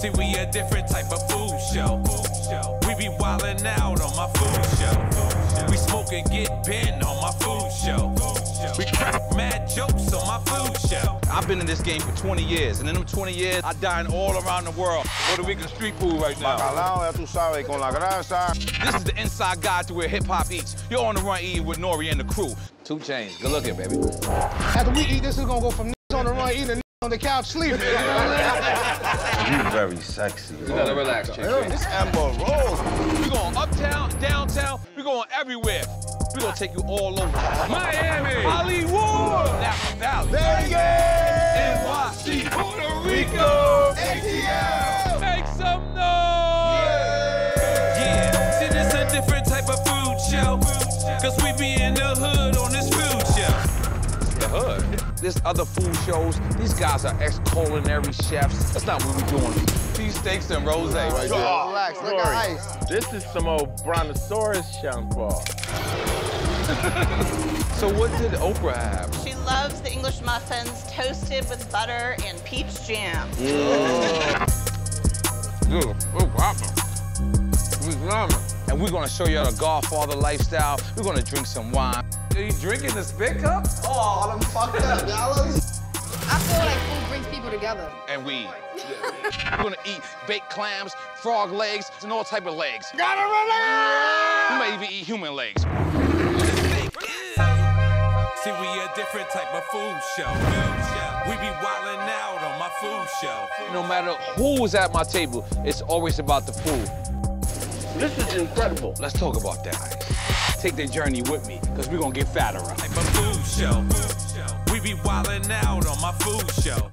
See, we a different type of food show. We be wildin' out on my food show. We smoke and get bent on my food show. We crack mad jokes on my food show. I've been in this game for 20 years, and in them 20 years, I dine all around the world. Puerto Rican street food right now. Bacalao, ya tú sabes, con la grasa. This is the inside guide to where hip-hop eats. You're on the Run Eatin with N.O.R.E and the crew. 2 Chainz, good looking, baby. After we eat, this is gonna go from on the run eating and on the couch sleeping. You know what I mean? You very sexy. You gotta relax, Chick. This Amber Rose. We going uptown, downtown, we going everywhere. We gonna take you all over. Miami, Hollywood, Napa Valley, Vegas, NYC, Puerto Rico, ATL. Make some noise! Yeah, see, this a different type of food show. Cause we be in the hood on this food show. The hood. There's other food shows. These guys are ex-culinary chefs. That's not what we're doing. Cheesesteaks and rosé right there. Relax, look at ice. This is some old brontosaurus champagne. So what did Oprah have? She loves the English muffins toasted with butter and peach jam. Good. We love it. And we're gonna show you the Godfather lifestyle. We're gonna drink some wine. Are you drinking the spit cup? Oh, I'm fucked up, y'all. I feel like food brings people together. And weed. We're gonna eat baked clams, frog legs, and all type of legs. Gotta relax! We might even eat human legs. See, we a different type of food show. We be wildin' out on my food show. No matter who's at my table, it's always about the food. This is incredible. Let's talk about that. Take the journey with me, because we're gonna get fatter. Type of food show. We be wildin' out on my food show.